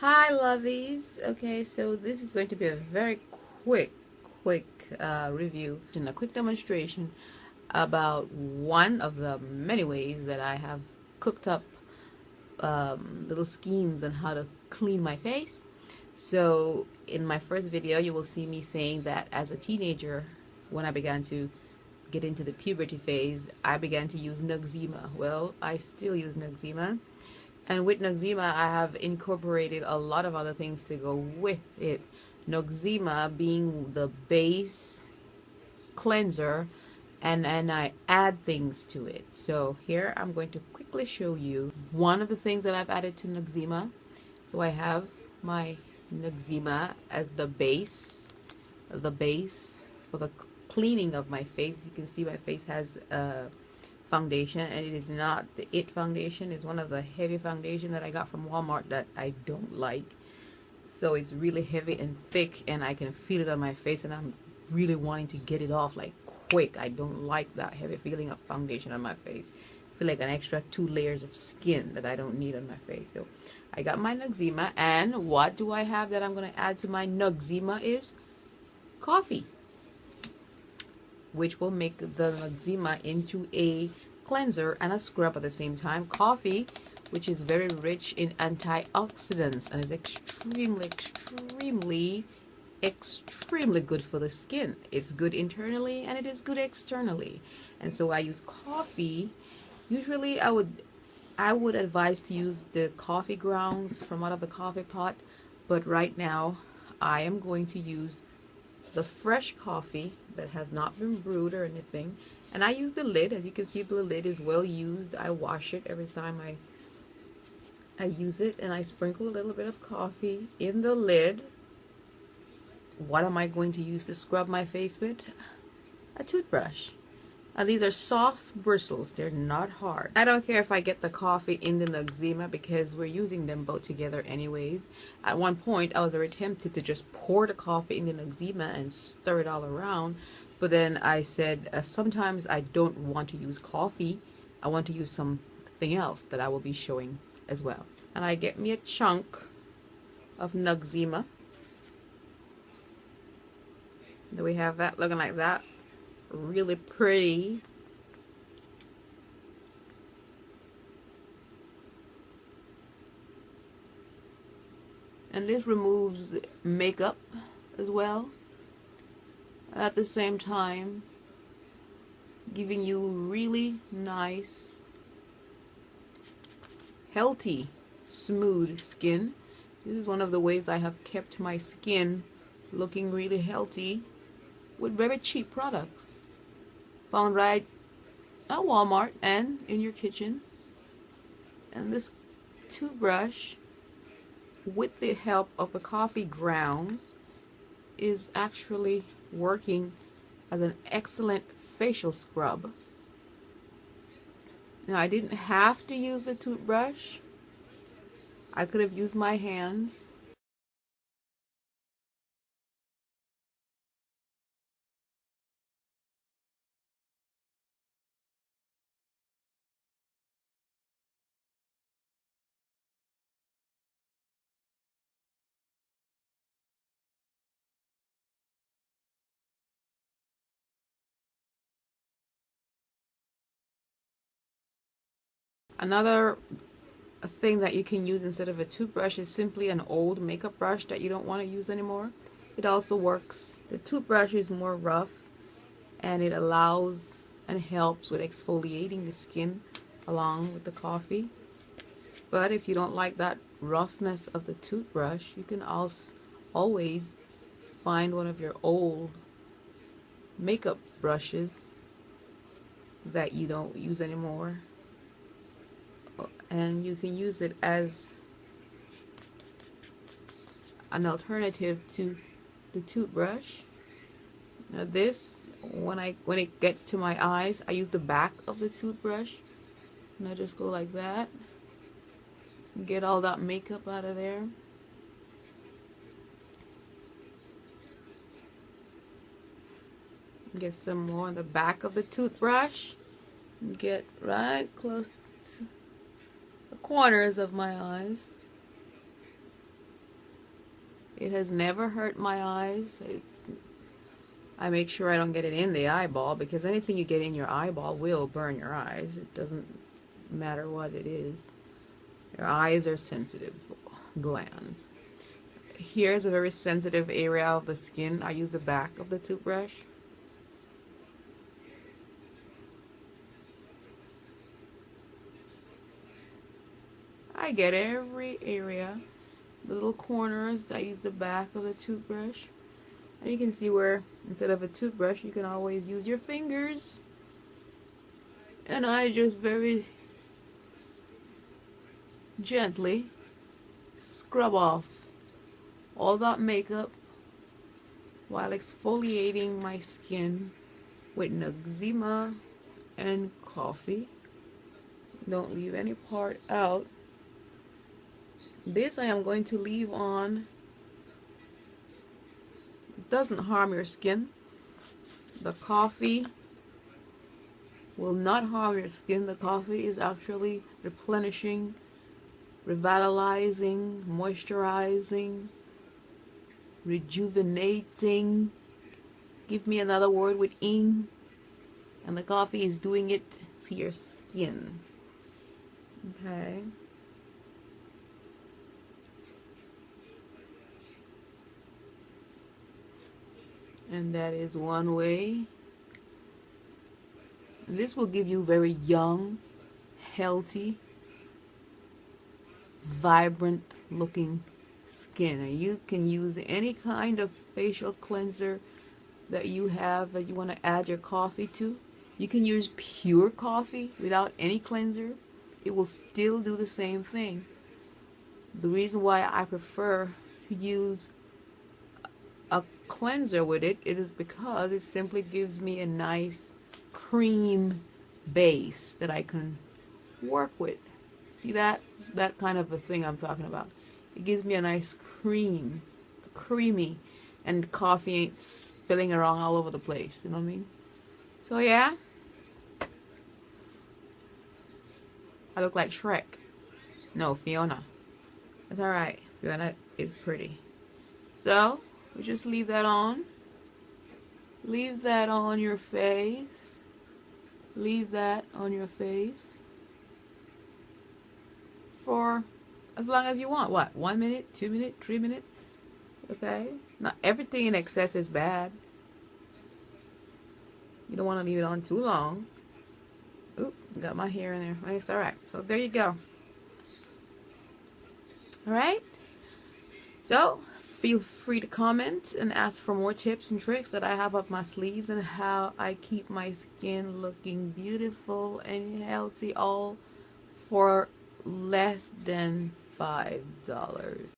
Hi lovies. Okay, so this is going to be a very quick review and a quick demonstration about one of the many ways that I have cooked up little schemes on how to clean my face. So in my first video you will see me saying that as a teenager, when I began to get into the puberty phase, I began to use Noxema. Well, I still use Noxema. And with Noxema, I have incorporated a lot of other things to go with it. Noxema being the base cleanser, and I add things to it. So here I'm going to quickly show you one of the things that I've added to Noxema. So I have my Noxema as the base for the cleaning of my face. You can see my face has a foundation, and it is not the It foundation. It's one of the heavy foundation that I got from Walmart that I don't like. So it's really heavy and thick, and I can feel it on my face, and I'm really wanting to get it off like quick. I don't like that heavy feeling of foundation on my face. I feel like an extra 2 layers of skin that I don't need on my face. So I got my Noxema, and what do I have that I'm going to add to my Noxema is coffee, which will make the Noxema into a cleanser and a scrub at the same time. Coffee, which is very rich in antioxidants and is extremely good for the skin. It's good internally and it is good externally. And so I use coffee. Usually I would advise to use the coffee grounds from out of the coffee pot, but right now I am going to use the fresh coffee that has not been brewed or anything, and I use the lid. As you can see, the lid is well used. I wash it every time I use it, and I sprinkle a little bit of coffee in the lid. What am I going to use to scrub my face with? A toothbrush. Now these are soft bristles, they're not hard. I don't care if I get the coffee in the Noxema because we're using them both together anyways. At one point I was very tempted to just pour the coffee in the Noxema and stir it all around, but then I said sometimes I don't want to use coffee. I want to use something else that I will be showing as well. And I get me a chunk of Noxema. There we have that, looking like that. Really pretty. And this removes makeup as well, at the same time giving you really nice, healthy, smooth skin. This is one of the ways I have kept my skin looking really healthy with very cheap products found right at Walmart and in your kitchen. And this toothbrush, with the help of the coffee grounds, is actually working as an excellent facial scrub. Now I didn't have to use the toothbrush. I could have used my hands. Another thing that you can use instead of a toothbrush is simply an old makeup brush that you don't want to use anymore. It also works. The toothbrush is more rough, and it allows and helps with exfoliating the skin along with the coffee. But if you don't like that roughness of the toothbrush, you can also always find one of your old makeup brushes that you don't use anymore, and you can use it as an alternative to the toothbrush. Now this, when it gets to my eyes, I use the back of the toothbrush, and I just go like that and get all that makeup out of there. Get some more on the back of the toothbrush and get right close to the corners of my eyes. It has never hurt my eyes. I make sure I don't get it in the eyeball, because anything you get in your eyeball will burn your eyes. It doesn't matter what it is. Your eyes are sensitive glands. Here's a very sensitive area of the skin. I use the back of the toothbrush. I get every area. The little corners, I use the back of the toothbrush. And you can see where instead of a toothbrush, you can always use your fingers. And I just very gently scrub off all that makeup while exfoliating my skin with Noxema and coffee. Don't leave any part out. This I am going to leave on. It doesn't harm your skin. The coffee will not harm your skin. The coffee is actually replenishing, revitalizing, moisturizing, rejuvenating. Give me another word with ing. And the coffee is doing it to your skin. Okay. And that is one way. This will give you very young, healthy, vibrant looking skin. And you can use any kind of facial cleanser that you have that you want to add your coffee to. You can use pure coffee without any cleanser. It will still do the same thing. The reason why I prefer to use a cleanser with it is because it simply gives me a nice cream base that I can work with. See that kind of a thing I'm talking about. It gives me a nice creamy, and coffee ain't spilling around all over the place, you know what I mean? So yeah, I look like Shrek. No, Fiona. That's alright. Fiona is pretty. So we just leave that on. Leave that on your face. Leave that on your face for as long as you want. What? 1 minute, 2 minutes, 3 minutes? Okay? Not everything in excess is bad. You don't want to leave it on too long. Oop, got my hair in there. It's alright. So there you go. Alright? So feel free to comment and ask for more tips and tricks that I have up my sleeves and how I keep my skin looking beautiful and healthy, all for less than $5.